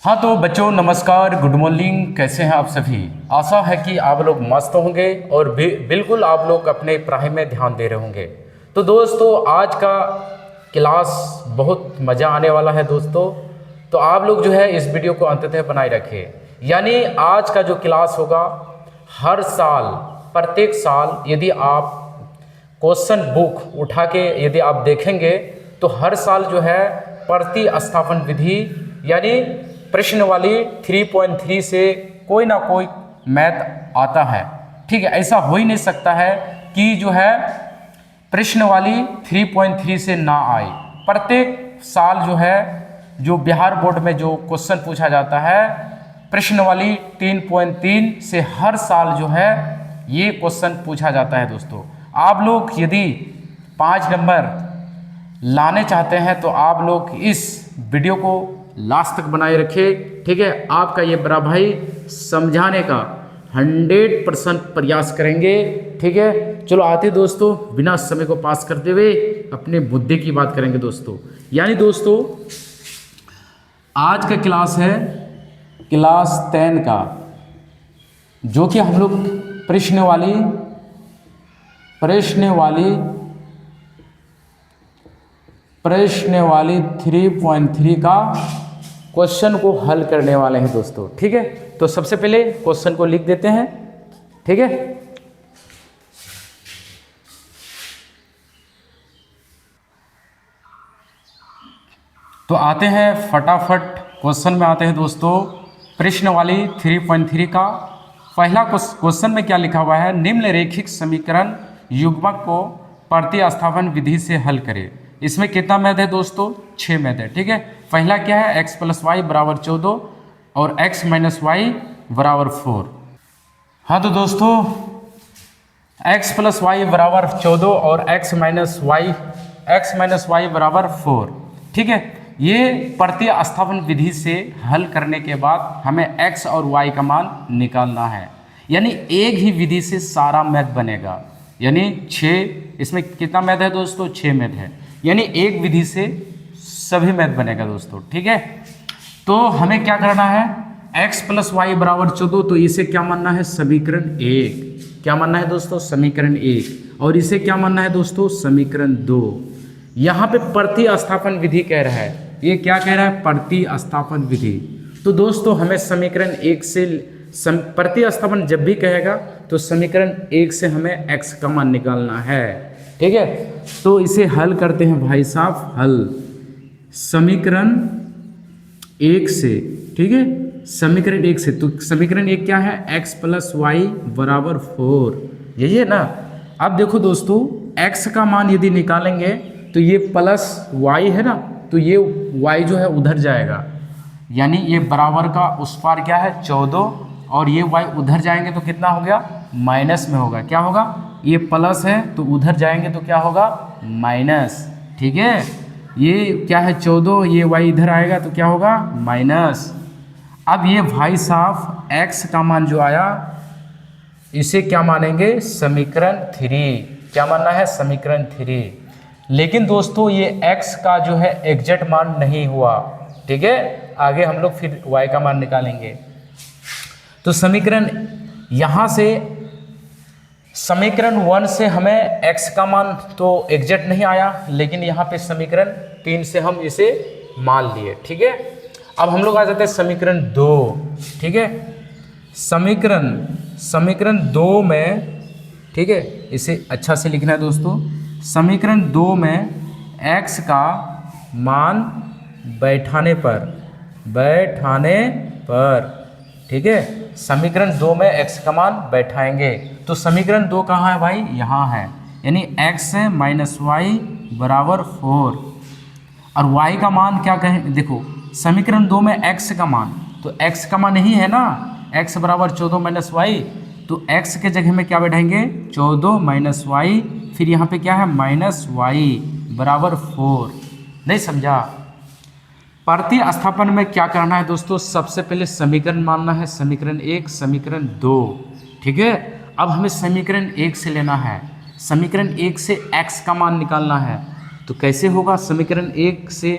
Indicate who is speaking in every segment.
Speaker 1: हाँ तो बच्चों नमस्कार, गुड मॉर्निंग। कैसे हैं आप सभी? आशा है कि आप लोग मस्त होंगे और बिल्कुल आप लोग अपने पढ़ाई में ध्यान दे रहे होंगे। तो दोस्तों आज का क्लास बहुत मज़ा आने वाला है दोस्तों। तो आप लोग जो है इस वीडियो को अंत तक बनाए रखें। यानी आज का जो क्लास होगा हर साल प्रत्येक साल यदि आप क्वेश्चन बुक उठा के यदि आप देखेंगे तो हर साल जो है प्रतिस्थापन विधि यानी प्रश्न वाली 3.3 से कोई ना कोई मैथ आता है। ठीक है, ऐसा हो ही नहीं सकता है कि जो है प्रश्न वाली 3.3 से ना आए। प्रत्येक साल जो है जो बिहार बोर्ड में जो क्वेश्चन पूछा जाता है प्रश्न वाली 3.3 से हर साल जो है ये क्वेश्चन पूछा जाता है दोस्तों। आप लोग यदि 5 नंबर लाने चाहते हैं तो आप लोग इस वीडियो को लास्ट तक बनाए रखें। ठीक है, आपका ये बड़ा भाई समझाने का 100% प्रयास करेंगे। ठीक है, चलो आते दोस्तों बिना समय को पास करते हुए अपने मुद्दे की बात करेंगे दोस्तों। यानी दोस्तों आज का क्लास है क्लास 10 का, जो कि हम लोग प्रश्न वाली 3.3 का क्वेश्चन को हल करने वाले हैं दोस्तों। ठीक है, तो सबसे पहले क्वेश्चन को लिख देते हैं। ठीक है, तो आते हैं फटाफट क्वेश्चन में आते हैं दोस्तों। प्रश्न वाली 3.3 का पहला क्वेश्चन में क्या लिखा हुआ है? निम्नलिखित समीकरण युग्मक को प्रतिस्थापन विधि से हल करें। इसमें कितना मैथ है दोस्तों? 6 मैथ है। ठीक है, पहला क्या है? x + y = 14 और x - y = 4। हाँ तो दोस्तों x + y = 14 और x - y = 4। ठीक है, ये प्रतिस्थापन विधि से हल करने के बाद हमें x और y का मान निकालना है। यानी एक ही विधि से सारा मैथ बनेगा। यानी 6, इसमें कितना मैथ है दोस्तों? 6 मैथ है। यानी एक विधि से सभी मैथ बनेगा दोस्तों। ठीक है, तो हमें क्या करना है? x + y = 14, तो इसे क्या मानना है? समीकरण 1। क्या मानना है दोस्तों? समीकरण 1। और इसे क्या मानना है दोस्तों? समीकरण 2। यहाँ पे प्रतिस्थापन विधि कह रहा है। ये क्या कह रहा है? प्रतिस्थापन विधि। तो दोस्तों हमें समीकरण 1 से प्रतिस्थापन जब भी कहेगा तो समीकरण 1 से हमें x का मान निकालना है। ठीक है, तो इसे हल करते हैं भाई साहब। हल समीकरण 1 से। ठीक है, समीकरण 1 से, तो समीकरण 1 क्या है? x + y = 4। यही है ना। अब देखो दोस्तों x का मान यदि निकालेंगे तो ये प्लस y है ना, तो ये y जो है उधर जाएगा। यानी ये बराबर का उस पार क्या है? 14, और ये y उधर जाएंगे तो कितना हो गया? माइनस में होगा। क्या होगा? ये प्लस है तो उधर जाएंगे तो क्या होगा? माइनस। ठीक है, ये क्या है? 14, ये y इधर आएगा तो क्या होगा? माइनस। अब ये भाई साहब x का मान जो आया इसे क्या मानेंगे? समीकरण 3। क्या मानना है? समीकरण 3। लेकिन दोस्तों ये x का जो है एग्जैक्ट मान नहीं हुआ। ठीक है, आगे हम लोग फिर y का मान निकालेंगे। तो समीकरण यहाँ से समीकरण 1 से हमें x का मान तो एग्जैक्ट नहीं आया, लेकिन यहाँ पे समीकरण 3 से हम इसे मान लिए। ठीक है, अब हम लोग आ जाते हैं समीकरण 2। ठीक है, समीकरण 2 में, ठीक है, इसे अच्छा से लिखना है दोस्तों। समीकरण 2 में x का मान बैठाने पर, ठीक है, समीकरण 2 में x का मान बैठाएंगे तो समीकरण 2 कहाँ है भाई? यहाँ है। यानी x - y = 4 और y का मान क्या कहें? देखो समीकरण 2 में x का मान, तो x का मान यही है ना, x = 14 - y, तो x के जगह में क्या बैठाएंगे? 14 - y, फिर यहाँ पे क्या है? -y = 4। नहीं समझा? प्रतिस्थापन में क्या करना है दोस्तों? सबसे पहले समीकरण मानना है, समीकरण 1, समीकरण 2। ठीक है, अब हमें समीकरण 1 से लेना है। समीकरण 1 से x का मान निकालना है। तो कैसे होगा? समीकरण 1 से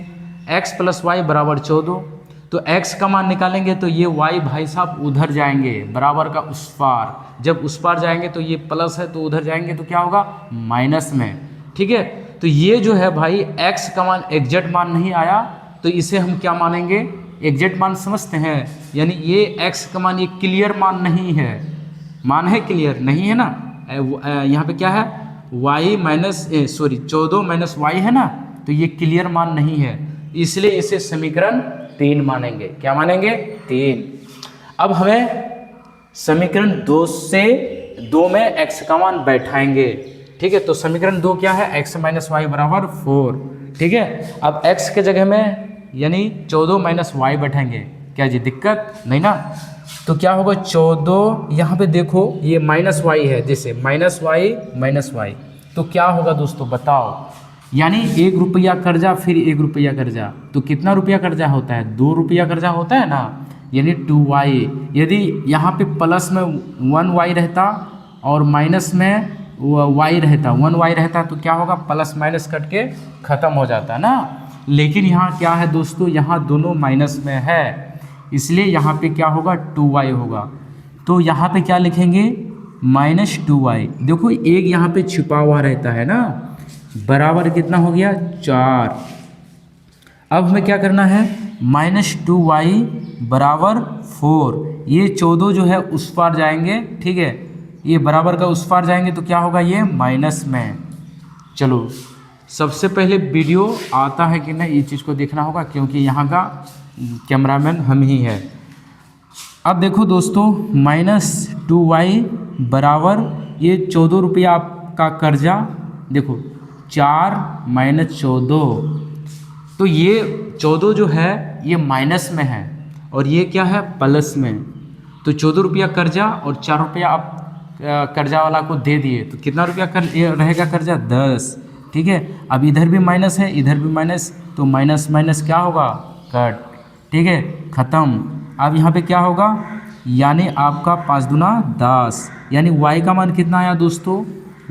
Speaker 1: x + y = 14, तो x का मान निकालेंगे तो ये y भाई साहब उधर जाएंगे बराबर का उस पार, जब उस पार जाएंगे तो ये प्लस है तो उधर जाएंगे तो क्या होगा माइनस में। ठीक है, तो ये जो है भाई x का मान एग्जैक्ट मान नहीं आया तो इसे हम क्या मानेंगे, एग्जैक्ट मान समझते हैं, यानी ये x का मान ये क्लियर मान नहीं है, मान है क्लियर नहीं है ना, यहाँ पे क्या है y माइनस 14 माइनस y है ना, तो ये क्लियर मान नहीं है, इसलिए इसे समीकरण 3 मानेंगे। क्या मानेंगे 3। अब हमें समीकरण 2 से 2 में x का मान बैठाएंगे। ठीक है, तो समीकरण 2 क्या है, x माइनस वाई बराबर 4। ठीक है, अब x के जगह में यानी 14 माइनस वाई बैठाएंगे, क्या जी दिक्कत नहीं ना, तो क्या होगा 14, यहाँ पे देखो ये माइनस वाई है, जैसे माइनस वाई, तो क्या होगा दोस्तों बताओ, यानी 1 रुपया कर्जा फिर 1 रुपया कर्जा, तो कितना रुपया कर्जा होता है, 2 रुपया कर्जा होता है ना, यानी 2y। यदि यहाँ पे प्लस में 1y रहता और माइनस में y रहता, 1y रहता तो क्या होगा प्लस माइनस कट के ख़त्म हो जाता ना, लेकिन यहाँ क्या है दोस्तों, यहाँ दोनों माइनस में है, इसलिए यहाँ पे क्या होगा 2y होगा, तो यहाँ पे क्या लिखेंगे माइनस 2y। देखो एक यहाँ पे छिपा हुआ रहता है ना, बराबर कितना हो गया 4। अब हमें क्या करना है, माइनस 2y बराबर 4, ये 14 जो है उस पार जाएंगे, ठीक है, ये बराबर का उस पार जाएंगे तो क्या होगा ये माइनस में। चलो सबसे पहले वीडियो आता है कि नहीं ये चीज़ को देखना होगा, क्योंकि यहाँ का कैमरामैन हम ही है। अब देखो दोस्तों माइनस 2y बराबर ये 14 रुपया आपका कर्जा, देखो 4 माइनस 14, तो ये 14 जो है ये माइनस में है और ये क्या है प्लस में, तो 14 रुपया कर्जा और 4 रुपया आप कर्जा वाला को दे दिए, तो कितना रुपया रहेगा कर्जा 10। ठीक है, अब इधर भी माइनस है इधर भी माइनस, तो माइनस माइनस क्या होगा कट, ठीक है ख़त्म। अब यहाँ पे क्या होगा, यानी आपका 5 दूना 10, यानी y का मान कितना आया दोस्तों,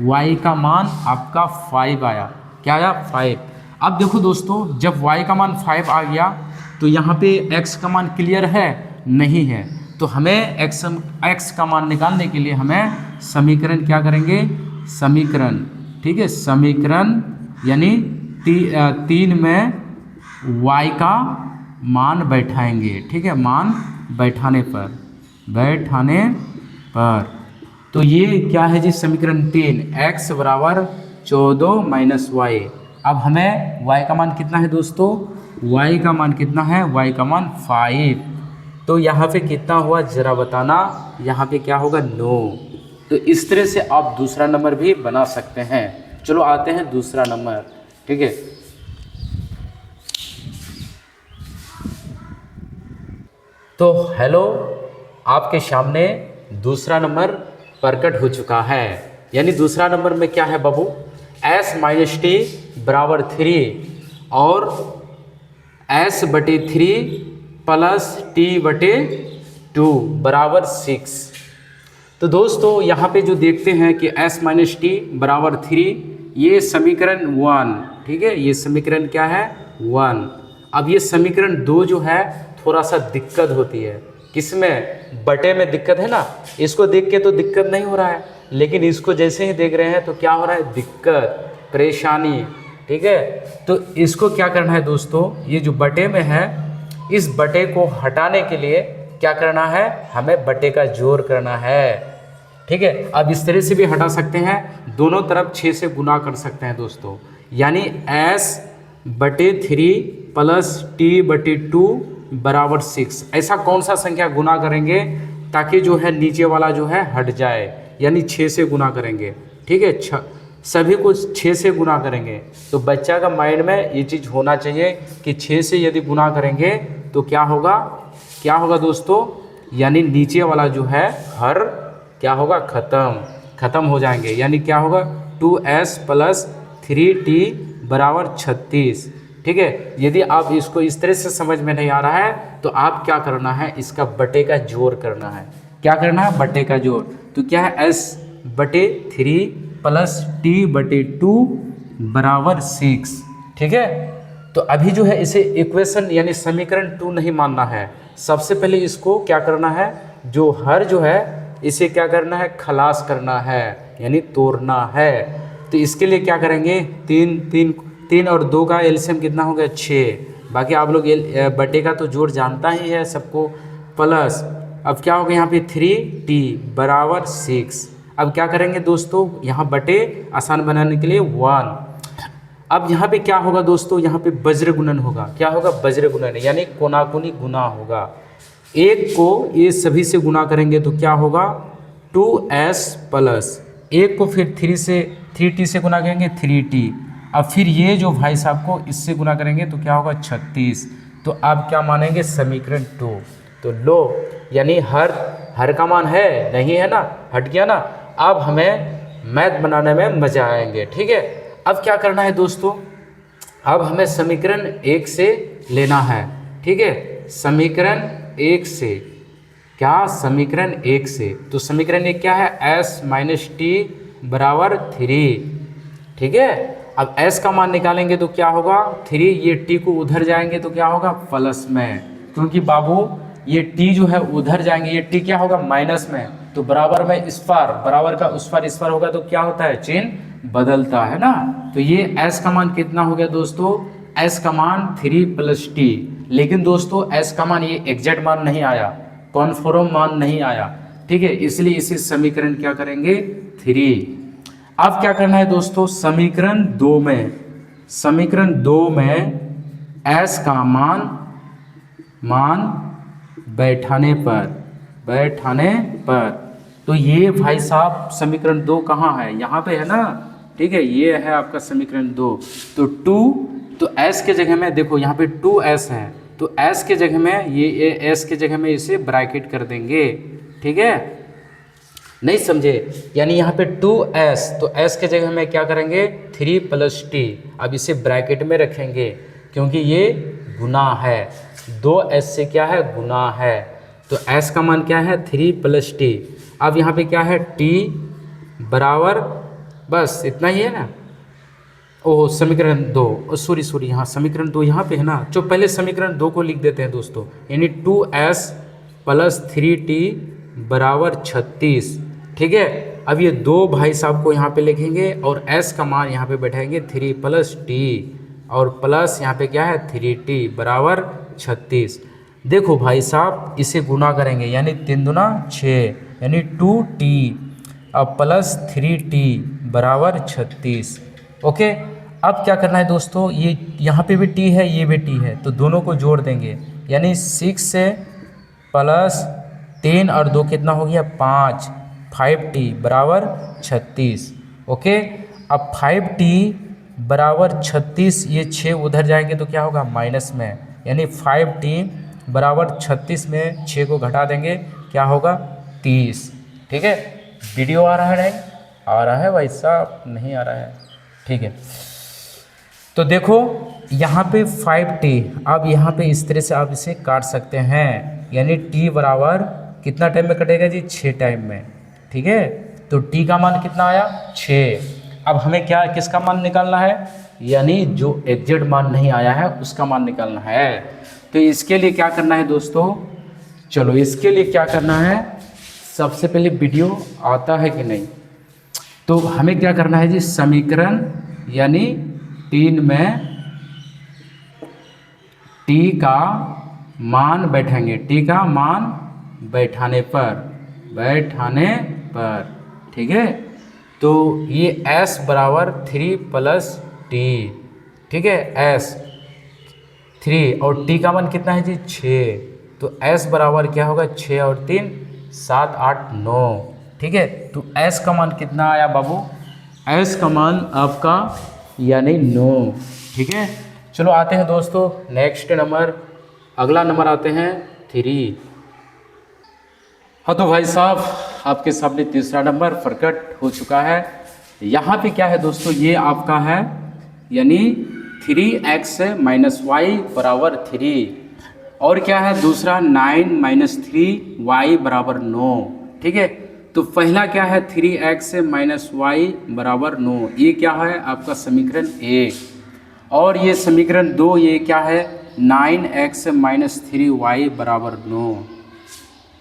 Speaker 1: y का मान आपका 5 आया। क्या आया 5। अब देखो दोस्तों जब y का मान 5 आ गया तो यहाँ पे x का मान क्लियर है नहीं है, तो हमें x का मान निकालने के लिए हमें समीकरण क्या करेंगे, समीकरण, ठीक है समीकरण यानी 3 में y का मान बैठाएंगे। ठीक है, मान बैठाने पर तो ये क्या है जी समीकरण 3, x बराबर 14 माइनस वाई। अब हमें y का मान कितना है दोस्तों, y का मान कितना है, y का मान 5, तो यहाँ पे कितना हुआ ज़रा बताना, यहाँ पे क्या होगा 9। तो इस तरह से आप दूसरा नंबर भी बना सकते हैं। चलो आते हैं दूसरा नंबर। ठीक है, तो हेलो, आपके सामने दूसरा नंबर प्रकट हो चुका है, यानी दूसरा नंबर में क्या है बाबू, s माइनस टी बराबर 3 और s बटे 3 प्लस t बटे 2 बराबर 6। तो दोस्तों यहाँ पे जो देखते हैं कि s माइनस टी बराबर 3, ये समीकरण 1, ठीक है, ये समीकरण क्या है 1। अब ये समीकरण 2 जो है थोड़ा सा दिक्कत होती है, किसमें, बटे में दिक्कत है ना, इसको देख के तो दिक्कत नहीं हो रहा है, लेकिन इसको जैसे ही देख रहे हैं तो क्या हो रहा है, दिक्कत परेशानी। ठीक है, तो इसको क्या करना है दोस्तों, ये जो बटे में है इस बटे को हटाने के लिए क्या करना है, हमें बटे का जोड़ करना है। ठीक है, अब इस तरह से भी हटा सकते हैं, दोनों तरफ 6 से गुना कर सकते हैं दोस्तों, यानी s बटे 3 प्लस t बटे 2 बराबर 6। ऐसा कौन सा संख्या गुना करेंगे ताकि जो है नीचे वाला जो है हट जाए, यानी 6 से गुना करेंगे। ठीक है, सभी को 6 से गुना करेंगे, तो बच्चा का माइंड में ये चीज़ होना चाहिए कि 6 से यदि गुना करेंगे तो क्या होगा दोस्तों, यानी नीचे वाला जो है हर क्या होगा, ख़त्म हो जाएंगे, यानी क्या होगा 2s प्लस 3t बराबर 36। ठीक है, यदि आप इसको इस तरह से समझ में नहीं आ रहा है तो आप क्या करना है, इसका बटे का जोड़ करना है। क्या करना है, बटे का जोड़, तो क्या है s बटे 3 प्लस t बटे 2 बराबर 6। ठीक है, तो अभी जो है इसे इक्वेशन यानी समीकरण 2 नहीं मानना है। सबसे पहले इसको क्या करना है, जो हर जो है इसे क्या करना है, खलास करना है यानी तोड़ना है। तो इसके लिए क्या करेंगे, 3 और 2 का एलसीएम कितना हो गया 6। बाकी आप लोग बटे का तो जोड़ जानता ही है सबको, प्लस अब क्या होगा यहाँ पे 3t बराबर 6। अब क्या करेंगे दोस्तों, यहाँ बटे आसान बनाने के लिए 1। अब यहाँ पे क्या होगा दोस्तों, यहाँ पे वज्र गुणन होगा। क्या होगा, वज्र गुणन यानी कोनाकुनी गुना होगा। एक को ये सभी से गुना करेंगे तो क्या होगा 2s प्लस एक को फिर 3t से गुना करेंगे 3t। अब फिर ये जो भाई साहब को इससे गुना करेंगे तो क्या होगा 36। तो अब क्या मानेंगे, समीकरण 2। तो लो यानी हर का मान है नहीं है ना, हट गया ना। अब हमें मैथ बनाने में मजा आएंगे, ठीक है। अब क्या करना है दोस्तों, अब हमें समीकरण 1 से लेना है, ठीक है। समीकरण 1 से क्या, समीकरण 1 से तो समीकरण 1 क्या है, s माइनस टी बराबर 3, ठीक है। अब s का मान निकालेंगे तो क्या होगा 3, ये t को उधर जाएंगे तो क्या होगा प्लस में, क्योंकि बाबू ये t जो है उधर जाएंगे, ये t क्या होगा माइनस में, तो बराबर में इस पार, बराबर का उस पार इस पार होगा तो क्या होता है चिन्ह बदलता है ना। तो ये s का मान कितना हो गया दोस्तों, s का मान 3 प्लस टी। लेकिन दोस्तों s का मान ये एग्जैक्ट मान नहीं आया, कॉन्फॉर्म मान नहीं आया, ठीक है। इसलिए इसे समीकरण क्या करेंगे 3। अब क्या करना है दोस्तों, समीकरण 2 में s का मान बैठाने पर तो ये भाई साहब समीकरण 2 कहाँ है, यहाँ पे है ना, ठीक है। ये है आपका समीकरण 2। तो 2 तो s के जगह में देखो यहाँ पे 2s है, तो s के जगह में ये s के जगह में इसे ब्रैकेट कर देंगे, ठीक है। नहीं समझे, यानी यहाँ पे 2s तो s के जगह में क्या करेंगे 3 प्लस टी। अब इसे ब्रैकेट में रखेंगे क्योंकि ये गुना है, 2s से क्या है गुना है। तो s का मान क्या है 3 प्लस टी। अब यहाँ पे क्या है t बराबर, बस इतना ही है ना। ओह समीकरण 2, सॉरी यहाँ समीकरण 2 यहाँ पे है ना, जो पहले समीकरण 2 को लिख देते हैं दोस्तों, यानी 2s प्लस 3t बराबर 36, ठीक है। अब ये 2 भाई साहब को यहाँ पे लिखेंगे और s का मान यहाँ पे बैठाएंगे 3 प्लस टी और प्लस यहाँ पे क्या है 3t बराबर 36। देखो भाई साहब इसे गुना करेंगे यानी 3 दूना 6 यानी 2t अब प्लस 3t बराबर 36, ओके। अब क्या करना है दोस्तों, ये यहाँ पे भी t है ये भी t है, तो दोनों को जोड़ देंगे यानी 6 से प्लस 3 और 2 कितना हो गया 5t बराबर 36, ओके। अब 5t बराबर 36, ये 6 उधर जाएंगे तो क्या होगा माइनस में, यानी 5t बराबर 36 में 6 को घटा देंगे क्या होगा 30, ठीक है। वीडियो आ रहा है नहीं, आ रहा है भाई साहब, नहीं आ रहा है, ठीक है। तो देखो यहाँ पे 5t, अब यहाँ पे इस तरह से आप इसे काट सकते हैं, यानी t बराबर कितना टाइम में कटेगा जी 6 टाइम में, ठीक है। तो t का मान कितना आया 6। अब हमें क्या किसका मान निकालना है, यानी जो एग्जैक्ट मान नहीं आया है उसका मान निकालना है। तो इसके लिए क्या करना है दोस्तों, चलो इसके लिए क्या करना है, सबसे पहले वीडियो आता है कि नहीं, तो हमें क्या करना है जी, समीकरण यानी 3 में t का मान बैठाएंगे, t का मान बैठाने पर, ठीक है। तो ये s बराबर 3 प्लस टी, ठीक है, s 3 और t का मान कितना है जी 6, तो s बराबर क्या होगा 6 और 3 7 8 9, ठीक है। तो s का मान कितना आया बाबू, s का मान आपका यानी 9, ठीक है। चलो आते हैं दोस्तों नेक्स्ट नंबर, अगला नंबर आते हैं 3। हाँ तो भाई साहब आपके सामने तीसरा नंबर प्रकट हो चुका है। यहाँ पे क्या है दोस्तों, ये आपका है यानी 3x माइनस वाई बराबर 3, और क्या है दूसरा 9 माइनस 3y बराबर 9, ठीक है। तो पहला क्या है 3x माइनस वाई बराबर 9, ये क्या है आपका समीकरण 1। और ये समीकरण 2 ये क्या है 9x माइनस 3y बराबर 9,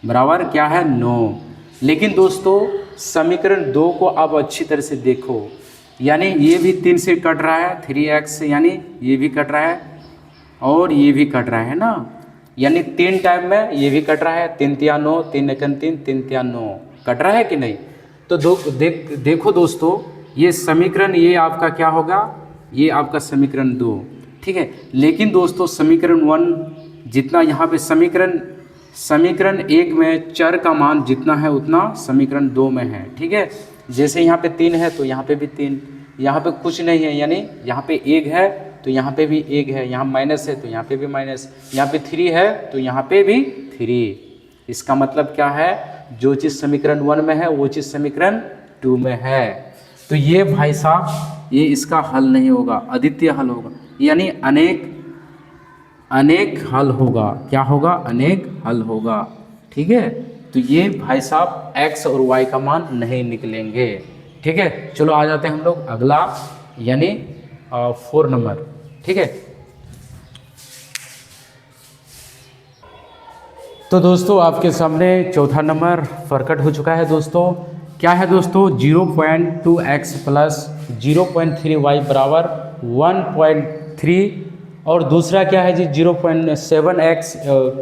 Speaker 1: बराबर क्या है 9। लेकिन दोस्तों समीकरण 2 को अब अच्छी तरह से देखो, यानी ये भी 3 से कट रहा है 3x, यानी ये भी कट रहा है और ये भी कट रहा है ना, यानी 3 टाइम में ये भी कट रहा है, 3 तिया 9, 3 एकन 3, 3 तिया 9 कट रहा है कि नहीं। तो देखो दोस्तों ये समीकरण ये आपका क्या होगा, ये आपका समीकरण 2, ठीक है। लेकिन दोस्तों समीकरण 1 जितना यहाँ पे समीकरण 1 में चर का मान जितना है उतना समीकरण 2 में है, ठीक है। जैसे यहाँ पे 3 है तो यहाँ पे भी 3, यहाँ पे कुछ नहीं है, यानी यहाँ पे 1 है तो यहाँ पे भी 1 है, यहाँ माइनस है तो यहाँ पे भी माइनस, यहाँ पे 3 है तो यहाँ पे भी 3। इसका मतलब क्या है, जो चीज़ समीकरण 1 में है वो चीज़ समीकरण 2 में है। तो ये भाई साहब ये इसका हल नहीं होगा, अद्वितीय हल होगा, यानी अनेक हल होगा। क्या होगा, अनेक हल होगा, ठीक है। तो ये भाई साहब x और y का मान नहीं निकलेंगे, ठीक है। चलो आ जाते हैं हम लोग अगला, यानी 4 नंबर, ठीक है। तो दोस्तों आपके सामने चौथा नंबर प्रकट हो चुका है दोस्तों। क्या है दोस्तों, 0.2x प्लस 0.3y बराबर 1.3, और दूसरा क्या है जी 0.7x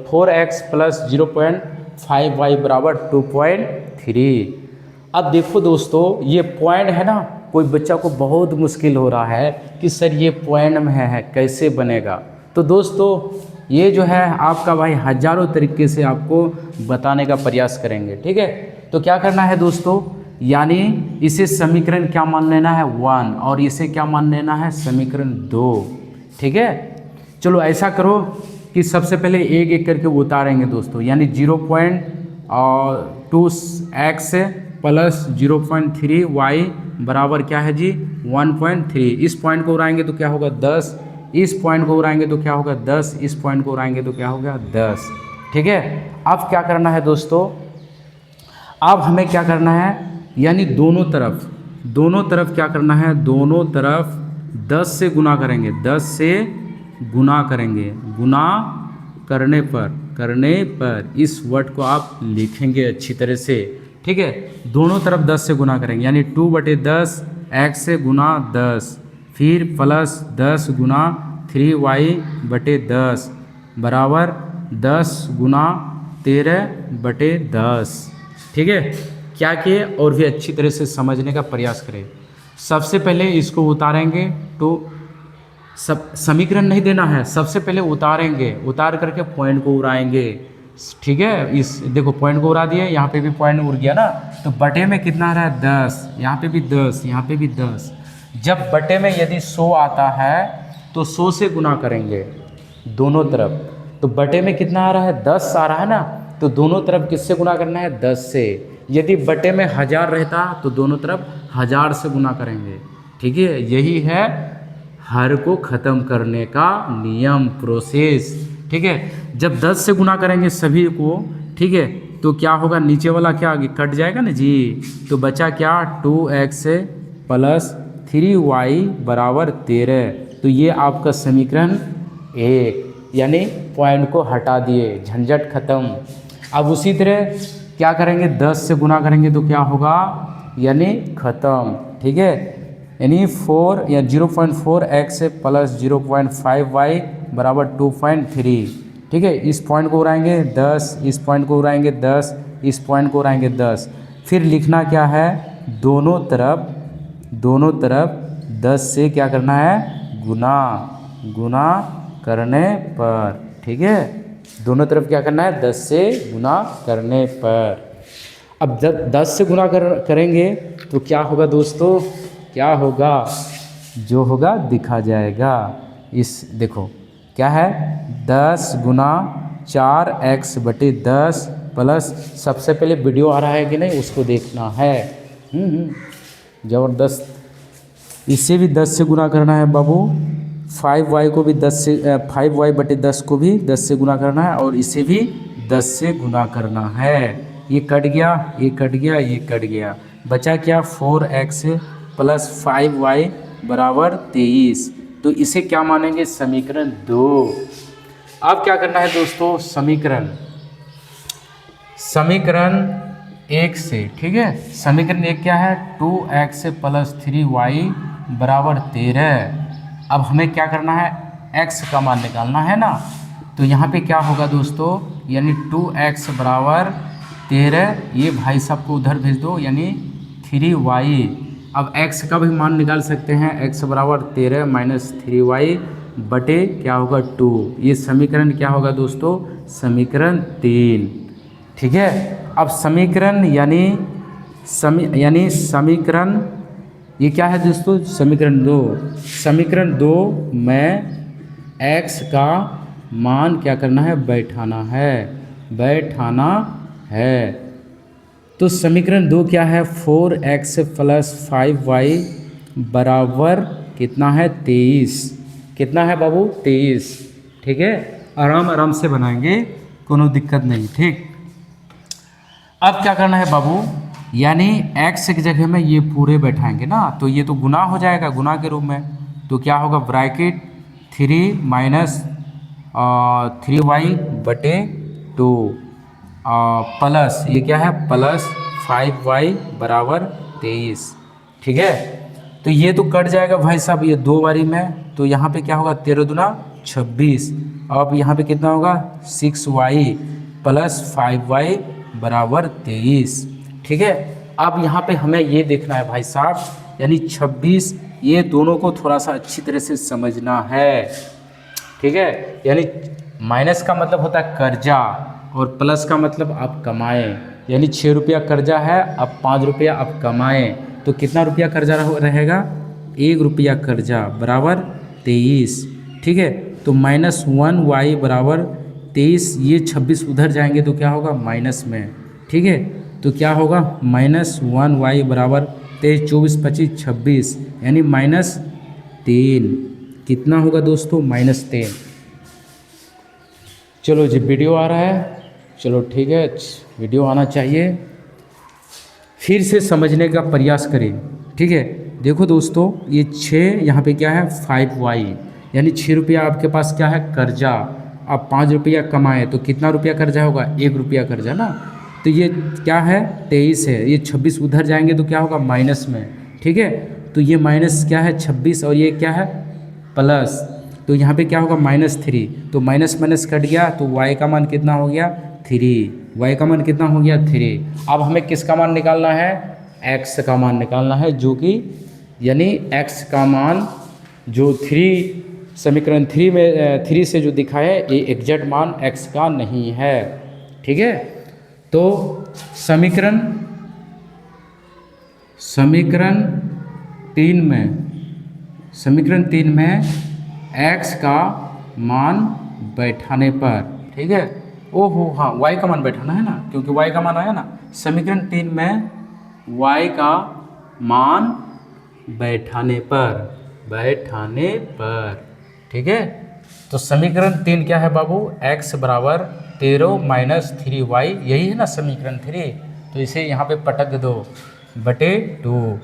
Speaker 1: 4x प्लस 0.5y बराबर 2.3। अब देखो दोस्तों ये पॉइंट है ना, कोई बच्चा को बहुत मुश्किल हो रहा है कि सर ये पॉइंट में है कैसे बनेगा। तो दोस्तों ये जो है आपका भाई हजारों तरीके से आपको बताने का प्रयास करेंगे, ठीक है। तो क्या करना है दोस्तों, यानी इसे समीकरण क्या मान लेना है 1 और इसे क्या मान लेना है समीकरण 2, ठीक है। चलो ऐसा करो कि सबसे पहले एक एक करके उतारेंगे दोस्तों, यानी 0.2x प्लस 0.3y बराबर क्या है जी 1.3। इस पॉइंट को उड़ाएंगे तो क्या होगा 10, इस पॉइंट को उड़ाएंगे तो क्या होगा 10, इस पॉइंट को उड़ाएंगे तो क्या होगा 10, ठीक है। अब क्या करना है दोस्तों, अब हमें क्या करना है, यानी दोनों तरफ क्या करना है, दोनों तरफ 10 से गुना करेंगे, 10 से गुना करेंगे, गुना करने पर इस वर्ड को आप लिखेंगे अच्छी तरह से, ठीक है। दोनों तरफ 10 से गुना करेंगे, यानी 2/10 x से गुना 10, फिर प्लस 10 गुना 3y/10 बराबर 10 गुना 13/10, ठीक है। क्या किए और भी अच्छी तरह से समझने का प्रयास करें। सबसे पहले इसको उतारेंगे, तो समीकरण नहीं देना है, सबसे पहले उतारेंगे, उतार करके पॉइंट को उड़ाएंगे, ठीक है। इस देखो पॉइंट को उड़ा दिए, यहाँ पे भी पॉइंट उड़ गया ना, तो बटे में कितना रहा है 10, यहाँ पे भी 10, यहाँ पे भी 10। जब बटे में यदि 100 आता है तो 100 से गुना करेंगे दोनों तरफ, तो बटे में कितना आ रहा है 10 आ रहा है ना, तो दोनों तरफ किससे गुना करना है 10 से। यदि बटे में 1000 रहता तो दोनों तरफ 1000 से गुना करेंगे, ठीक है। यही है हर को ख़त्म करने का नियम, प्रोसेस, ठीक है। जब 10 से गुना करेंगे सभी को, ठीक है, तो क्या होगा, नीचे वाला क्या आगे कट जाएगा ना जी, तो बचा क्या 2x प्लस 3y बराबर 13। तो ये आपका समीकरण 1, यानी पॉइंट को हटा दिए, झंझट खत्म। अब उसी तरह क्या करेंगे, 10 से गुना करेंगे तो क्या होगा, यानी ख़त्म, ठीक है। यानी 4 या 0.4x प्लस 0.5y बराबर 2.3, ठीक है। इस पॉइंट को उड़ाएंगे 10, इस पॉइंट को उड़ाएंगे 10, इस पॉइंट को उड़ाएंगे 10। फिर लिखना क्या है, दोनों तरफ 10 से क्या करना है, गुना करने पर, ठीक है। दोनों तरफ क्या करना है, 10 से गुना करने पर। अब जब 10 से गुना करेंगे तो क्या होगा दोस्तों, क्या होगा, जो होगा दिखा जाएगा। इस देखो क्या है, 10 गुना 4x/10 प्लस, सबसे पहले वीडियो आ रहा है कि नहीं उसको देखना है, ज़बरदस्त। इसे भी 10 से गुना करना है बाबू, 5y को भी 5y/10 को भी 10 से गुना करना है, और इसे भी 10 से गुना करना है। ये कट गया, ये कट गया, ये कट गया, बचा क्या 4x प्लस 5y बराबर 23। तो इसे क्या मानेंगे, समीकरण 2। अब क्या करना है दोस्तों, समीकरण 1 से, ठीक है, समीकरण 1 क्या है, 2x + 3y = 13। अब हमें क्या करना है, x का मान निकालना है ना। तो यहाँ पे क्या होगा दोस्तों, यानी 2x = 13, ये भाई साहब को उधर भेज दो, यानी 3y। अब x का भी मान निकाल सकते हैं, x = 13 - 3y बटे क्या होगा 2। ये समीकरण क्या होगा दोस्तों, समीकरण 3, ठीक है। अब समीकरण यानी समीकरण ये क्या है दोस्तों, समीकरण 2। समीकरण 2 में x का मान क्या करना है, बैठाना है। तो समीकरण 2 क्या है, 4x + 5y बराबर कितना है, 23। कितना है बाबू, 23, ठीक है। आराम से बनाएंगे, कोनो दिक्कत नहीं, ठीक। अब क्या करना है बाबू, यानी x की जगह में ये पूरे बैठाएंगे ना, तो ये तो गुना हो जाएगा, गुना के रूप में। तो क्या होगा, ब्रैकेट 3 - 3y बटे 2 प्लस ये क्या है, प्लस 5y बराबर 23, ठीक है। तो ये तो कट जाएगा भाई साहब, ये 2 बारी में, तो यहाँ पे क्या होगा, 13 दूना 26। अब यहाँ पे कितना होगा, 6y + 5y बराबर 23, ठीक है। अब यहाँ पे हमें ये देखना है भाई साहब, यानी 26, ये दोनों को थोड़ा सा अच्छी तरह से समझना है, ठीक है। यानी माइनस का मतलब होता है कर्जा, और प्लस का मतलब आप कमाएं। यानी 6 रुपया कर्जा है, अब 5 रुपया आप कमाएं, तो कितना रुपया कर्जा रहेगा, 1 रुपया कर्जा बराबर 23, ठीक है। तो -1y बराबर 23, ये 26 उधर जाएंगे तो क्या होगा, माइनस में, ठीक है। तो क्या होगा, -1y बराबर 23, 24, 25, 26, यानी -3। कितना होगा दोस्तों, -3। चलो जी, वीडियो आ रहा है, चलो ठीक है, वीडियो आना चाहिए। फिर से समझने का प्रयास करें, ठीक है। देखो दोस्तों, ये 6 यहाँ पे क्या है, 5y, यानी 6 रुपया आपके पास क्या है, कर्जा। आप 5 रुपया कमाए तो कितना रुपया कर्जा होगा, 1 रुपया कर्जा ना। तो ये क्या है, 23 है, ये 26 उधर जाएंगे तो क्या होगा, माइनस में, ठीक है। तो ये माइनस क्या है, 26, और ये क्या है, प्लस। तो यहाँ पे क्या होगा, -3। तो माइनस कट गया, तो y का मान कितना हो गया, 3। y का मान कितना हो गया, 3। अब हमें किसका मान निकालना है, x का मान निकालना है, जो कि यानी x का मान जो 3 समीकरण 3 में 3 से जो दिखा है, ये एग्जैक्ट मान x का नहीं है, ठीक है। तो समीकरण 3 में x का मान बैठाने पर, ठीक है। ओहो हाँ, y का मान बैठाना है ना, क्योंकि y का मान आया ना। समीकरण 3 में y का मान बैठाने पर, ठीक है। तो समीकरण 3 क्या है बाबू, x बराबर 13 - 3y, यही है ना समीकरण 3। तो इसे यहाँ पे पटक दो, बटे 2,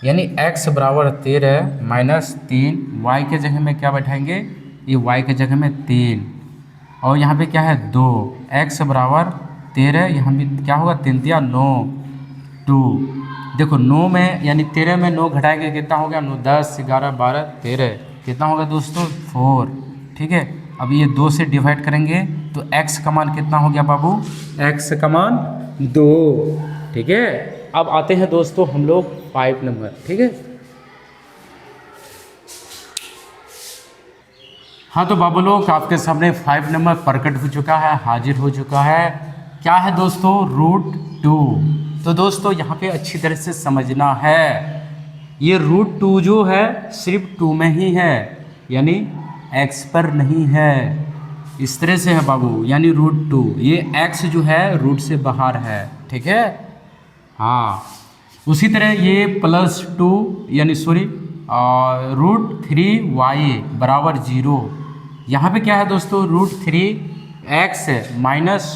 Speaker 1: यानी x बराबर 13 - 3, y के जगह में क्या बैठाएंगे, ये y के जगह में 3, और यहाँ पे क्या है 2, x बराबर 13, यहाँ भी क्या होगा, 3 × 9, 2। देखो 9 में, यानी 13 में 9 घटाएंगे कितना हो गया, 9, 10, 11, 12, 13, कितना होगा दोस्तों, 4, ठीक है। अब ये 2 से डिवाइड करेंगे तो x का मान कितना हो गया बाबू, x का मान 2, ठीक है। अब आते हैं दोस्तों हम लोग 5 नंबर, ठीक है। हाँ तो बाबू लोग, आपके सामने 5 नंबर प्रकट हो चुका है, हाजिर हो चुका है। क्या है दोस्तों, √2। तो दोस्तों यहाँ पे अच्छी तरह से समझना है, ये √2 जो है सिर्फ 2 में ही है, यानी x पर नहीं है। इस तरह से है बाबू, यानी √2, ये x जो है रूट से बाहर है, ठीक है। हाँ, उसी तरह ये +2 यानी सॉरी √3y बराबर 0। यहाँ पे क्या है दोस्तों, √3x -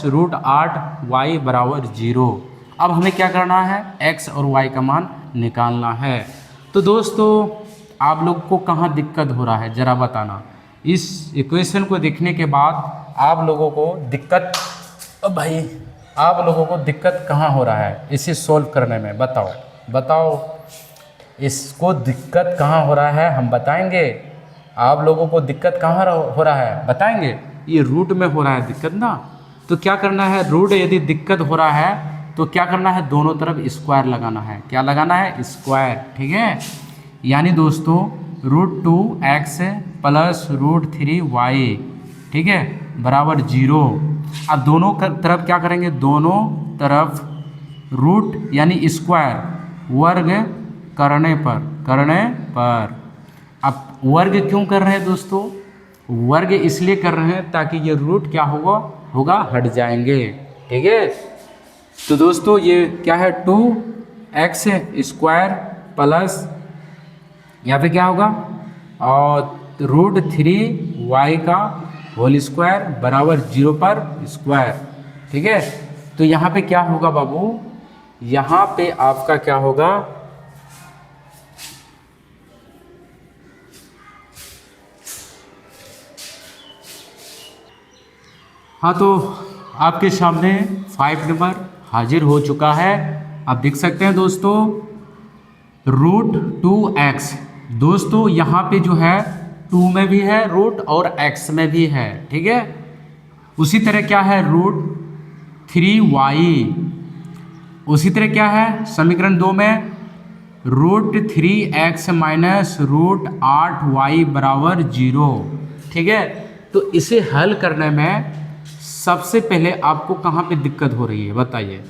Speaker 1: √8y बराबर 0। अब हमें क्या करना है, x और y का मान निकालना है। तो दोस्तों आप लोग को कहाँ दिक्कत हो रहा है ज़रा बताना। इस इक्वेशन को देखने के बाद आप लोगों को दिक्कत, भाई आप लोगों को दिक्कत कहाँ हो रहा है इसे सॉल्व करने में, बताओ बताओ इसको दिक्कत कहाँ हो रहा है, हम बताएंगे। आप लोगों को दिक्कत कहाँ हो रहा है बताएंगे। ये रूट में हो रहा है दिक्कत ना, तो क्या करना है, रूट यदि दिक्कत हो रहा है तो क्या करना है, दोनों तरफ स्क्वायर लगाना है। क्या लगाना है, स्क्वायर, ठीक है। यानी दोस्तों √2x प्लस √3y, ठीक है, बराबर 0। अब दोनों तरफ क्या करेंगे, दोनों तरफ रूट यानी स्क्वायर वर्ग करने पर। अब वर्ग क्यों कर रहे हैं दोस्तों, वर्ग इसलिए कर रहे हैं ताकि ये रूट क्या होगा हट जाएंगे, ठीक है। तो दोस्तों ये क्या है, 2x स्क्वायर प्लस यहाँ पे क्या होगा और √3y का होल स्क्वायर बराबर 0 पर स्क्वायर, ठीक है। तो यहाँ पे क्या होगा बाबू, यहाँ पे आपका क्या होगा, हाँ तो आपके सामने 5 नंबर हाजिर हो चुका है। आप देख सकते हैं दोस्तों √2x, दोस्तों यहाँ पे जो है 2 में भी है रूट और x में भी है, ठीक है। उसी तरह क्या है √3y, उसी तरह क्या है समीकरण 2 में √3x माइनस √8y बराबर 0, ठीक है। तो इसे हल करने में सबसे पहले आपको कहाँ पे दिक्कत हो रही है बताइए,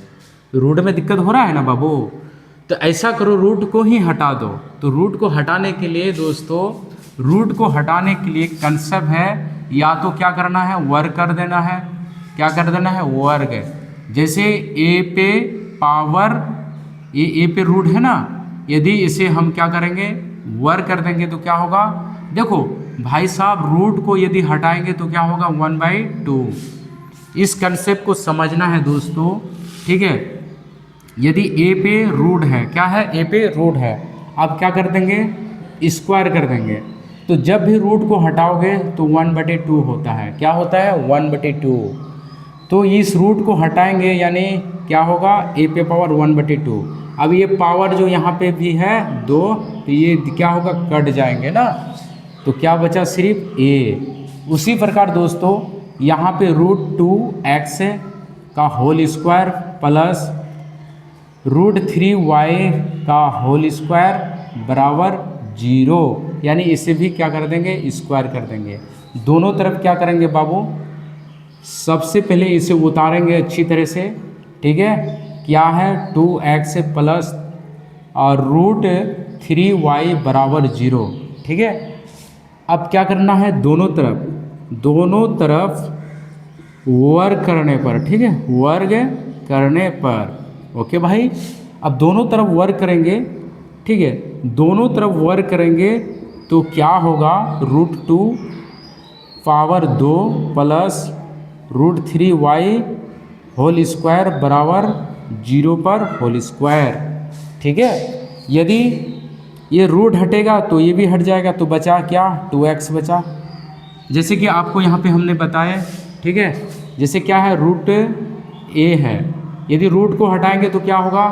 Speaker 1: रूट में दिक्कत हो रहा है ना बाबू। तो ऐसा करो रूट को ही हटा दो। तो रूट को हटाने के लिए दोस्तों, रूट को हटाने के लिए कंसेप्ट है या तो क्या करना है, वर्ग कर देना है। क्या कर देना है, वर्ग। जैसे a पे पावर, ये a पे रूट है ना, यदि इसे हम क्या करेंगे वर्ग कर देंगे तो क्या होगा, देखो भाई साहब रूट को यदि हटाएंगे तो क्या होगा 1/2। इस कंसेप्ट को समझना है दोस्तों, ठीक है। यदि a पे रूट है, क्या है a पे रूट है, आप क्या कर देंगे स्क्वायर कर देंगे। तो जब भी रूट को हटाओगे तो 1/2 होता है। क्या होता है 1/2। तो इस रूट को हटाएंगे यानी क्या होगा a पे पावर 1/2। अब ये पावर जो यहाँ पे भी है 2, तो ये क्या होगा कट जाएंगे ना, तो क्या बचा सिर्फ a। उसी प्रकार दोस्तों यहाँ पे √2x का होल स्क्वायर प्लस √3y का होल स्क्वायर बराबर 0, यानी इसे भी क्या कर देंगे स्क्वायर कर देंगे। दोनों तरफ क्या करेंगे बाबू, सबसे पहले इसे उतारेंगे अच्छी तरह से, ठीक है। क्या है 2x प्लस और √3y बराबर 0, ठीक है। अब क्या करना है, दोनों तरफ वर्ग करने पर, ठीक है, वर्ग करने पर। ओके भाई, अब दोनों तरफ वर्ग करेंगे, ठीक है, दोनों तरफ वर्ग करेंगे तो क्या होगा √2 power 2 plus √3y whole square बराबर 0 पर होल स्क्वायर, ठीक है। यदि ये रूट हटेगा तो ये भी हट जाएगा, तो बचा क्या 2x बचा। जैसे कि आपको यहाँ पे हमने बताया, ठीक है, जैसे क्या है √a है, यदि रूट को हटाएंगे तो क्या होगा,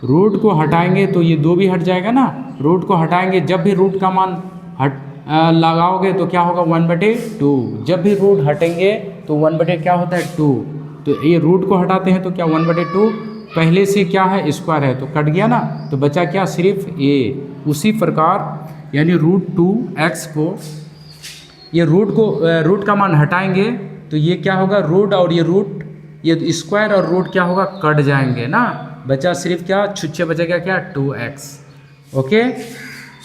Speaker 1: रूट को हटाएंगे तो ये 2 भी हट जाएगा ना। रूट को हटाएंगे, जब भी रूट का मान लगाओगे तो क्या होगा 1/2। जब भी रूट हटेंगे तो 1/, क्या होता है 2। तो ये रूट को हटाते हैं तो क्या 1/2, पहले से क्या है स्क्वायर है तो कट गया ना, तो बचा क्या सिर्फ a। उसी प्रकार यानी √2x को, ये रूट का मान हटाएंगे तो ये क्या होगा रूट, और ये स्क्वायर और रूट क्या होगा कट जाएंगे ना, बचा सिर्फ क्या छुच्छे बचेगा क्या 2x। ओके,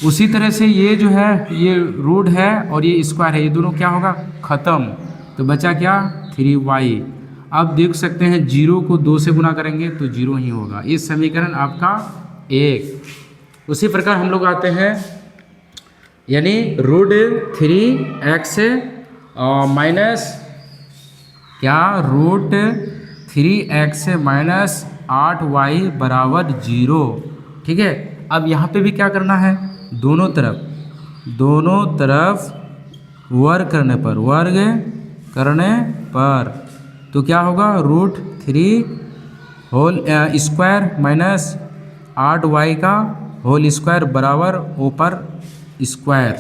Speaker 1: उसी तरह से ये जो है ये रूट है और ये स्क्वायर है, ये दोनों क्या होगा ख़त्म, तो बचा क्या 3y। अब देख सकते हैं 0 को 2 से गुना करेंगे तो 0 ही होगा। ये समीकरण आपका 1। उसी प्रकार हम लोग आते हैं यानी √3x माइनस क्या √3x माइनस 8y बराबर 0, ठीक है। अब यहाँ पे भी क्या करना है, दोनों तरफ दोनों तरफ वर्ग करने पर तो क्या होगा, √3 होल स्क्वायर माइनस 8y का होल स्क्वायर बराबर ऊपर स्क्वायर।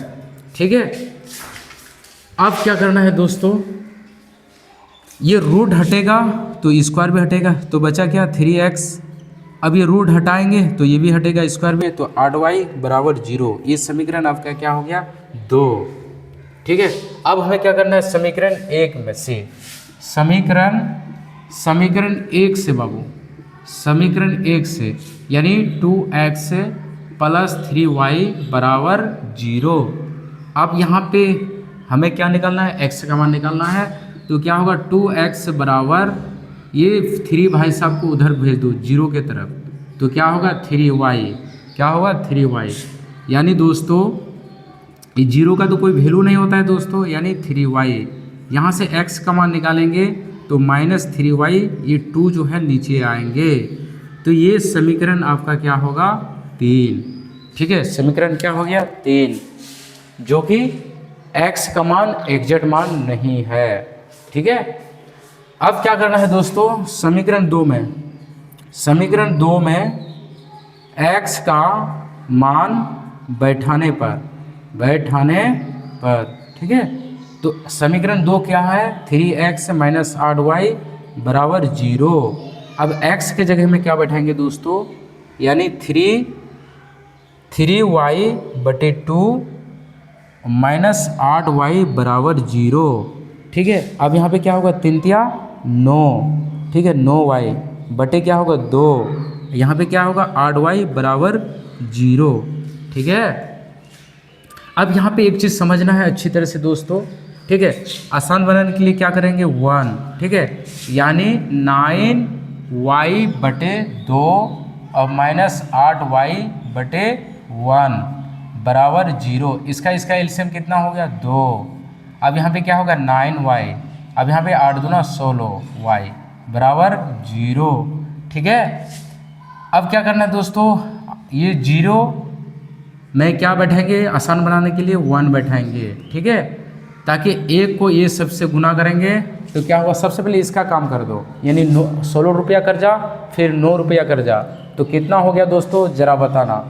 Speaker 1: ठीक है, अब क्या करना है दोस्तों, ये रूट हटेगा तो स्क्वायर भी हटेगा, तो बचा क्या 3x। अब ये रूट हटाएंगे तो ये भी हटेगा स्क्वायर भी, तो 8y बराबर 0। ये समीकरण आपका क्या हो गया 2। ठीक है, अब हमें क्या करना है, समीकरण 1 में से समीकरण 1 से बाबू, समीकरण 1 से यानी 2x प्लस 3y बराबर 0। अब यहाँ पे हमें क्या निकालना है, x का मान निकालना है। तो क्या होगा 2x बराबर, ये 3 भाई साहब को उधर भेज दो 0 के तरफ, तो क्या होगा 3y, क्या होगा 3y। यानी दोस्तों ये 0 का तो कोई वैल्यू नहीं होता है दोस्तों, यानी 3y। यहाँ से x का मान निकालेंगे तो -3y, ये 2 जो है नीचे आएंगे, तो ये समीकरण आपका क्या होगा 3। ठीक है, समीकरण क्या हो गया 3, जो कि x का मान एग्जैक्ट मान नहीं है। ठीक है, अब क्या करना है दोस्तों, समीकरण 2 में x का मान बैठाने पर, ठीक है, तो समीकरण 2 क्या है, 3x माइनस 8y बराबर 0। अब x के जगह में क्या बैठाएंगे दोस्तों, यानी 3y/2 माइनस 8y बराबर 0। ठीक है, अब यहाँ पे क्या होगा 3 तिया 9, ठीक है, 9y बटे क्या होगा 2, यहाँ पे क्या होगा 8y बराबर 0। ठीक है, अब यहाँ पे एक चीज़ समझना है अच्छी तरह से दोस्तों। ठीक है, आसान बनाने के लिए क्या करेंगे 1, ठीक है, यानी 9y/2 और माइनस 8y/1 बराबर 0। इसका एलसीएम कितना हो गया 2। अब यहाँ पे क्या होगा 9y, अब यहाँ पे 8 दूना 16y बराबर 0। ठीक है, अब क्या करना है दोस्तों, ये 0 में क्या बैठाएंगे, आसान बनाने के लिए 1 बैठाएंगे। ठीक है, ताकि एक को ये सबसे गुना करेंगे तो क्या होगा, सबसे पहले इसका काम कर दो, यानी 16 रुपया कर्जा फिर 9 रुपया कर्जा, तो कितना हो गया दोस्तों जरा बताना।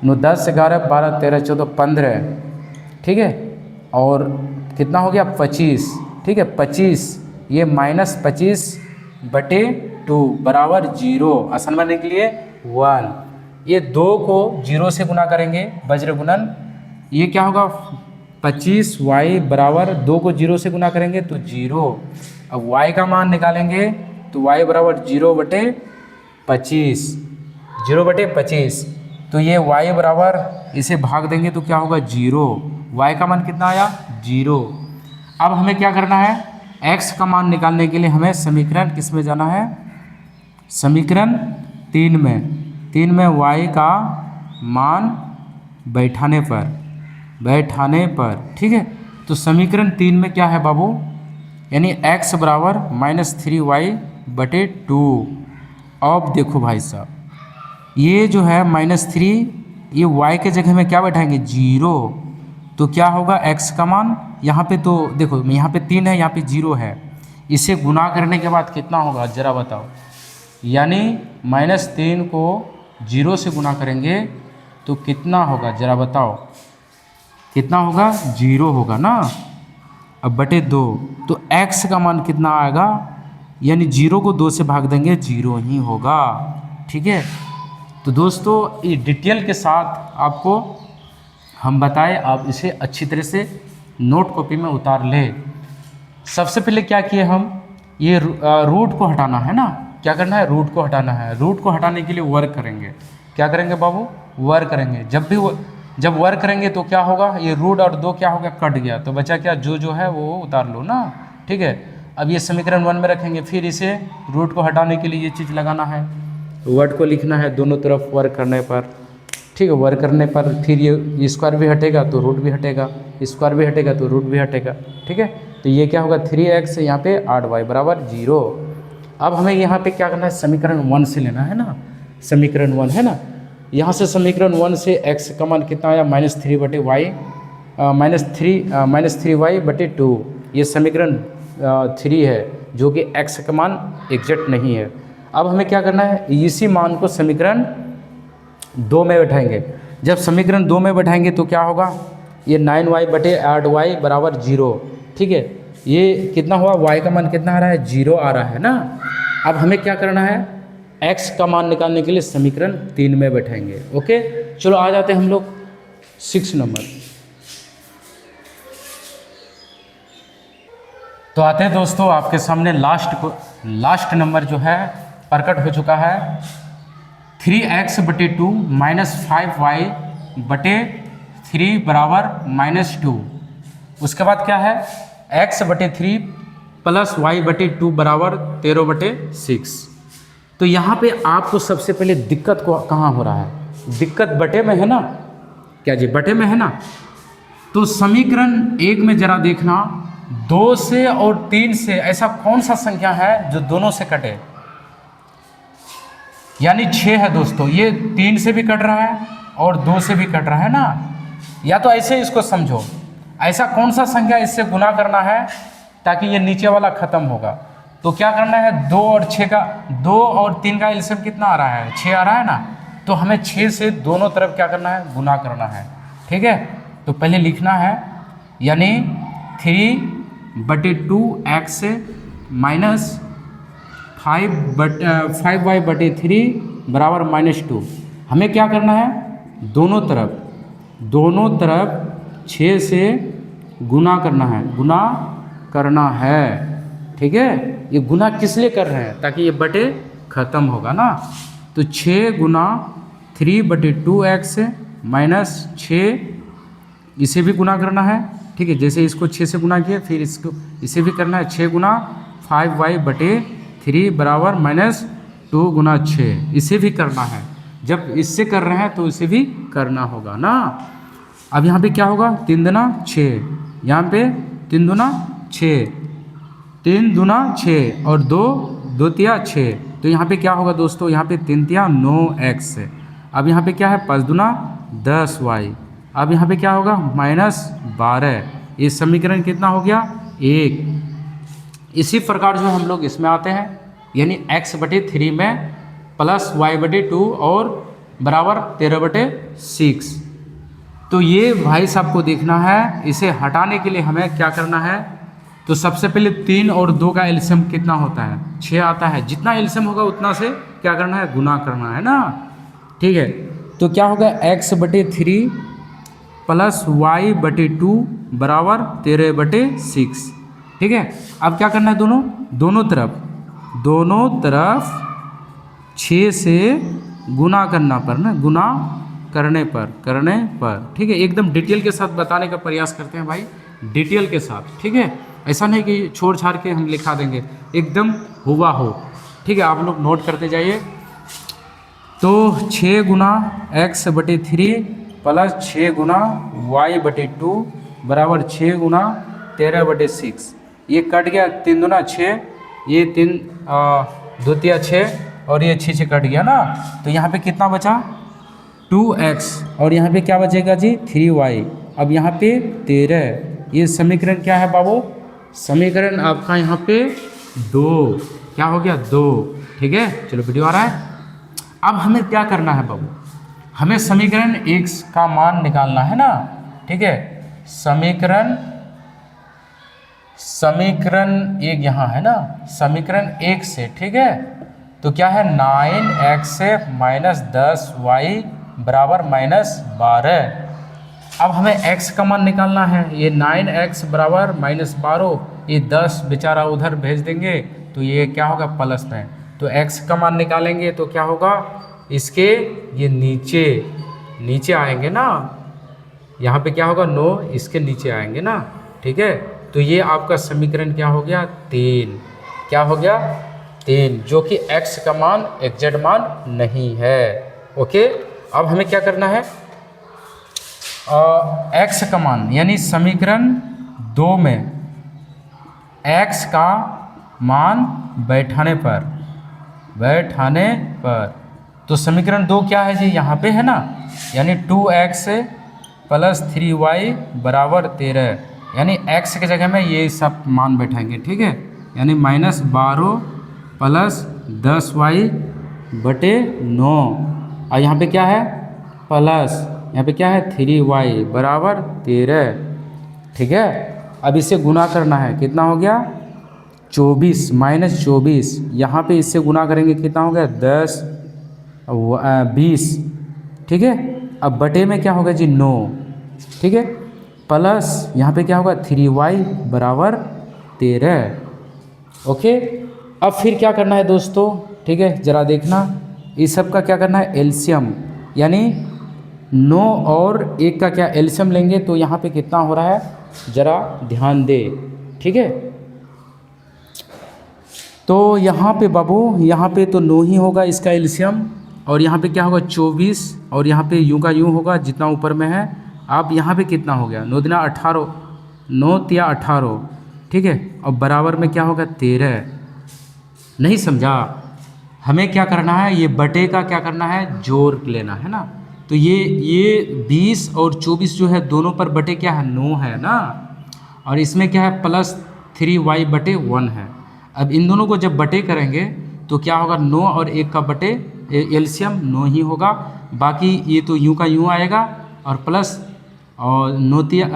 Speaker 1: 9 10 11 12 13 14 15, ठीक है, और कितना हो गया 25। ठीक है, 25 ये -25/2 बराबर 0। आसान बनाने के लिए 1, ये 2 को 0 से गुना करेंगे वज्र गुणन, ये क्या होगा 25y बराबर 2 को 0 से गुना करेंगे तो 0। अब y का मान निकालेंगे तो y बराबर 0/25, 0/25, तो ये y बराबर इसे भाग देंगे तो क्या होगा 0। y का मान कितना आया 0। अब हमें क्या करना है, x का मान निकालने के लिए हमें समीकरण किस में जाना है, समीकरण 3 में y का मान बैठाने पर। ठीक है, तो समीकरण 3 में क्या है बाबू, यानी x बराबर -3y/2। अब देखो भाई साहब, ये जो है -3, ये y के जगह में क्या बैठाएंगे 0, तो क्या होगा x का मान, यहाँ पे तो देखो यहाँ पे 3 है, यहाँ पे 0 है, इसे गुना करने के बाद कितना होगा जरा बताओ, यानी -3 को 0 से गुना करेंगे तो कितना होगा जरा बताओ, कितना होगा 0 होगा ना। अब बटे 2, तो x का मान कितना आएगा, यानी 0 को 2 से भाग देंगे 0 ही होगा। ठीक है, तो दोस्तों ये डिटेल के साथ आपको हम बताएं, आप इसे अच्छी तरह से नोट कॉपी में उतार ले। सबसे पहले क्या किए हम, ये रूट को हटाना है ना, क्या करना है रूट को हटाना है। रूट को हटाने के लिए वर्क करेंगे, क्या करेंगे बाबू वर्क करेंगे। जब वर्क करेंगे तो क्या होगा, ये रूट और 2 क्या हो गया कट गया, तो बचा क्या जो है वो उतार लो ना। ठीक है, अब ये समीकरण 1 में रखेंगे, फिर इसे रूट को हटाने के लिए ये चीज़ लगाना है, वर्ड को लिखना है दोनों तरफ वर्क करने पर। ठीक है, वर्क करने पर फिर ये स्क्वायर भी हटेगा तो रूट भी हटेगा, स्क्वायर भी हटेगा तो रूट भी हटेगा। ठीक है, तो ये क्या होगा 3x यहाँ पे 8y बराबर 0। अब हमें यहाँ पे क्या करना है, समीकरण 1 से लेना है ना, समीकरण 1 है ना, यहाँ से समीकरण 1 से x का मान कितना आया -3/y -3y/2। ये समीकरण 3 है जो कि x का मान एग्जैक्ट नहीं है। अब हमें क्या करना है, इसी मान को समीकरण 2 में बैठाएंगे। जब समीकरण 2 में बैठाएंगे तो क्या होगा, ये 9y/8y बराबर 0। ठीक है, ये कितना हुआ, y का मान कितना आ रहा है 0 आ रहा है ना। अब हमें क्या करना है, x का मान निकालने के लिए समीकरण 3 में बैठाएंगे। ओके, चलो आ जाते हैं हम लोग 6 नंबर। तो आते हैं दोस्तों आपके सामने लास्ट नंबर जो है प्रकट हो चुका है। 3x/2 -5y/3 बराबर -2। उसके बाद क्या है, x/3 + y/2 बराबर 13/6। तो यहाँ पे आपको सबसे पहले दिक्कत को कहाँ हो रहा है, दिक्कत बटे में है ना, क्या जी बटे में है ना। तो समीकरण 1 में जरा देखना, 2 से और 3 से ऐसा कौन सा संख्या है जो दोनों से कटे, यानी 6 है दोस्तों। ये 3 से भी कट रहा है और 2 से भी कट रहा है ना। या तो ऐसे इसको समझो, ऐसा कौन सा संख्या इससे गुना करना है ताकि ये नीचे वाला खत्म होगा। तो क्या करना है, 2 और 3 का एलसीएम कितना आ रहा है, 6 आ रहा है ना। तो हमें 6 से दोनों तरफ क्या करना है, गुना करना है। ठीक है, तो पहले लिखना है, यानी 3/2x -5y/3 बराबर -2। हमें क्या करना है, दोनों तरफ 6 से गुना करना है। ठीक है, ये गुना किस लिए कर रहे हैं, ताकि ये बटे खत्म होगा ना। तो 6 गुना 3/2x -6, इसे भी गुना करना है। ठीक है, जैसे इसको 6 से गुना किए, फिर इसे भी करना है। 6 गुना 5y/3 बराबर -2 गुना 6, इसे भी करना है। जब इससे कर रहे हैं तो इसे भी करना होगा ना। अब यहाँ पे क्या होगा, 3 दूना 6, यहाँ पे 3 दूना 6, 3 दूना 6 और 2 2 6। तो यहाँ पे क्या होगा दोस्तों, यहाँ पे 3 तिया 9x। अब यहाँ पे क्या है, 5 दूना 10y। अब यहाँ पे क्या होगा, -12। ये समीकरण कितना हो गया, 1। इसी प्रकार जो हम लोग इसमें आते हैं, यानी x/3 में +y/2 और बराबर 13/6। तो ये भाई साहब को देखना है। इसे हटाने के लिए हमें क्या करना है, तो सबसे पहले 3 और 2 का एलसीएम कितना होता है, 6 आता है। जितना एलसीएम होगा उतना से क्या करना है, गुना करना है ना। ठीक है, तो क्या होगा, x/3 + y/2 बराबर 13/6। ठीक है, अब क्या करना है, दोनों तरफ 6 से गुना करना पर ना, गुना करने पर। ठीक है, एकदम डिटेल के साथ बताने का प्रयास करते हैं भाई, डिटेल के साथ। ठीक है, ऐसा नहीं कि छोड़ छाड़ के हम लिखा देंगे, एकदम हुबहू। ठीक है, आप लोग नोट करते जाइए। तो 6 गुना x/3 + 6 गुना y/2 बराबर 6 गुना 13/6। ये कट गया, 3 दूना 6, ये 3 2 तिया 6 और ये 6 कट गया ना। तो यहाँ पे कितना बचा, 2x, और यहाँ पे क्या बचेगा जी, 3y। अब यहाँ पे 13। ये समीकरण क्या है बाबू, समीकरण आपका यहाँ पे 2, क्या हो गया, 2। ठीक है, चलो वीडियो आ रहा है। अब हमें क्या करना है बाबू, हमें समीकरण 1 का मान निकालना है ना। ठीक है, समीकरण 1 यहाँ है ना, समीकरण 1 से। ठीक है, तो क्या है, 9x -10y बराबर -12। अब हमें x का मान निकालना है। ये 9x बराबर -12, ये 10 बेचारा उधर भेज देंगे तो ये क्या होगा, प्लस में। तो x का मान निकालेंगे तो क्या होगा, इसके ये नीचे आएंगे ना। यहाँ पे क्या होगा, 9 इसके नीचे आएंगे ना। ठीक है, तो ये आपका समीकरण क्या हो गया, 3। क्या हो गया, 3, जो कि x का मान एग्जैक्ट मान नहीं है। ओके, अब हमें क्या करना है, x का मान, यानी समीकरण 2 में x का मान बैठाने पर तो समीकरण 2 क्या है जी, यहाँ पे है ना, यानी 2x + 3y बराबर 13, यानी x की जगह में ये सब मान बैठाएंगे, ठीक है। यानी -12 + 10y बटे 9, और यहाँ पे क्या है प्लस, यहाँ पे क्या है 3y बराबर 13, ठीक है। अब इसे गुना करना है, कितना हो गया 24 -24, यहाँ पे इससे गुना करेंगे कितना हो गया 10 20, ठीक है। अब बटे में क्या होगा जी 9, ठीक है, प्लस यहाँ पे क्या होगा 3y बराबर 13, ओके। अब फिर क्या करना है दोस्तों, ठीक है, ज़रा देखना, इस सब का क्या करना है एलसीएम, यानी 9 और 1 का क्या एलसीएम लेंगे, तो यहाँ पे कितना हो रहा है ज़रा ध्यान दे, ठीक है। तो यहाँ पे बाबू, यहाँ पे तो 9 ही होगा इसका एलसीएम, और यहाँ पे क्या होगा 24, और यहाँ पे यूँ का यूँ होगा जितना ऊपर में है। अब यहाँ पे कितना हो गया 9 × 18, 9 × 18, ठीक है, और बराबर में क्या होगा 13, नहीं समझा। हमें क्या करना है, ये बटे का क्या करना है जोड़ लेना है ना। तो ये 20 और 24 जो है दोनों पर बटे क्या है 9 है ना, और इसमें क्या है +3y बटे 1 है। अब इन दोनों को जब बटे करेंगे तो क्या होगा 9 और 1 का बटे एलसीएम 9 ही होगा, बाकी ये तो यूँ का यूँ आएगा, और प्लस और नोतिया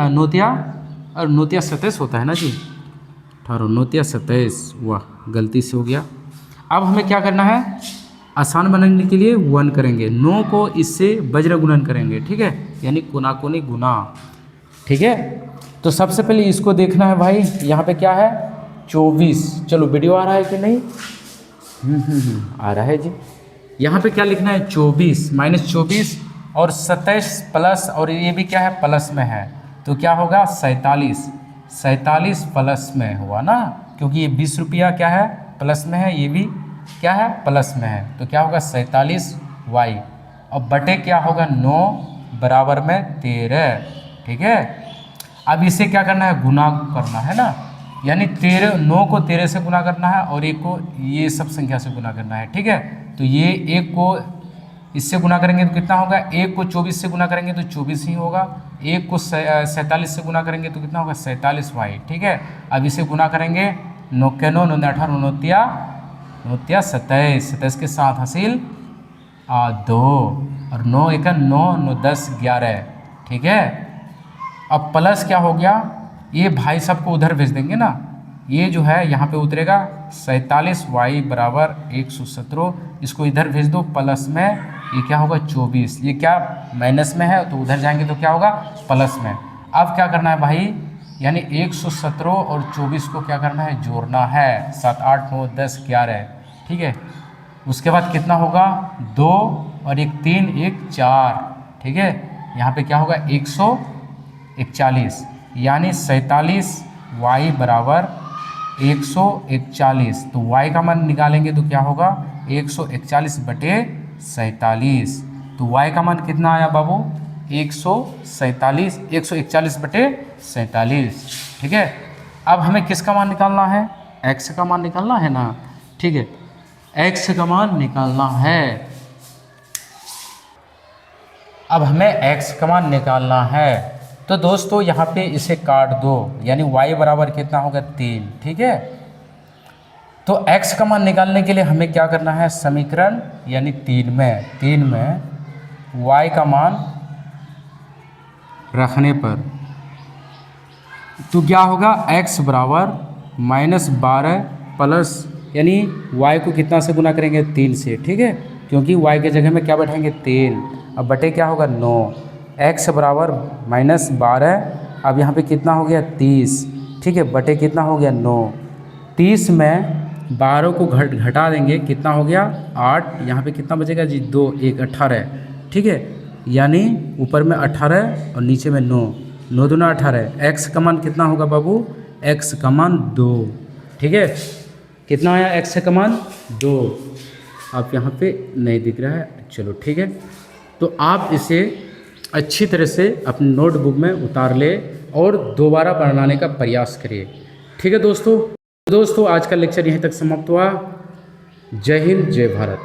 Speaker 1: 27 होता है ना जी, 18 नोतिया 27, वाह गलती से हो गया। अब हमें क्या करना है, आसान बनाने के लिए 1 करेंगे, 9 को इससे वज्र गुणन करेंगे, ठीक है, यानी कोनाकोनी गुना, ठीक है। तो सबसे पहले इसको देखना है भाई, यहाँ पे क्या है 24, चलो वीडियो आ रहा है कि नहीं, आ रहा है जी। यहाँ पे क्या लिखना है 24 -24 और 27 प्लस, और ये भी क्या है प्लस में है, तो क्या होगा 47 प्लस में हुआ ना, क्योंकि ये 20 रुपया क्या है प्लस में है, ये भी क्या है प्लस में है, तो क्या होगा 47y, और बटे क्या होगा 9 बराबर में 13, ठीक है। अब इसे क्या करना है गुना करना है ना, यानी 9 को 13 से गुना करना है, और 1 को ये सब संख्या से गुना करना है, ठीक है। तो ये 1 को इससे गुना करेंगे तो कितना होगा, 1 को 24 से गुना करेंगे तो 24 ही होगा, 1 को 47 से गुना करेंगे तो कितना होगा 47y, ठीक है। अब इसे गुना करेंगे 9 के 9 9 18 9 27 के साथ हासिल 2, और 9 1 9 9 10 11, ठीक है। अब प्लस क्या हो गया, ये भाई साहब को उधर भेज देंगे ना, ये जो है यहाँ पे उतरेगा 47y बराबर 117, इसको इधर भेज दो प्लस में, ये क्या होगा 24, ये क्या माइनस में है तो उधर जाएंगे तो क्या होगा प्लस में। अब क्या करना है भाई, यानी 117 और 24 को क्या करना है जोड़ना है, 7 8 9 10 11, ठीक है। उसके बाद कितना होगा 2 और 1 3 1 4, ठीक है। यहाँ पे क्या होगा 141, यानी 47y बराबर 141, तो y का मान निकालेंगे तो क्या होगा 141 बटे 47, तो y का मान कितना आया बाबू 141 बटे 47, ठीक है। अब हमें किसका मान निकालना है, x का मान निकालना है ना, ठीक है, x का मान निकालना है। अब हमें x का मान निकालना है, तो दोस्तों यहाँ पे इसे काट दो, यानी y बराबर कितना होगा 3, ठीक है। तो x का मान निकालने के लिए हमें क्या करना है, समीकरण यानी 3 में y का मान रखने पर तो क्या होगा x बराबर -12 प्लस, यानी y को कितना से गुना करेंगे 3 से, ठीक है, क्योंकि y के जगह में क्या बैठाएंगे 3, अब बटे क्या होगा 9, x बराबर -12, अब यहाँ पे कितना हो गया 30, ठीक है, बटे कितना हो गया 9, 30 में 12 को घटा देंगे कितना हो गया 8, यहाँ पे कितना बचेगा जी 2 1 18, ठीक है, यानी ऊपर में 18 और नीचे में 9 9 दूना 18, x का मान कितना होगा बाबू, x का मान 2, ठीक है। कितना आया x का मान 2, आप यहाँ पे नहीं दिख रहा है, चलो ठीक है। तो आप इसे अच्छी तरह से अपने नोटबुक में उतार ले और दोबारा बनाने का प्रयास करिए, ठीक है दोस्तों। आज का लेक्चर यहीं तक समाप्त हुआ। जय हिंद जय भारत।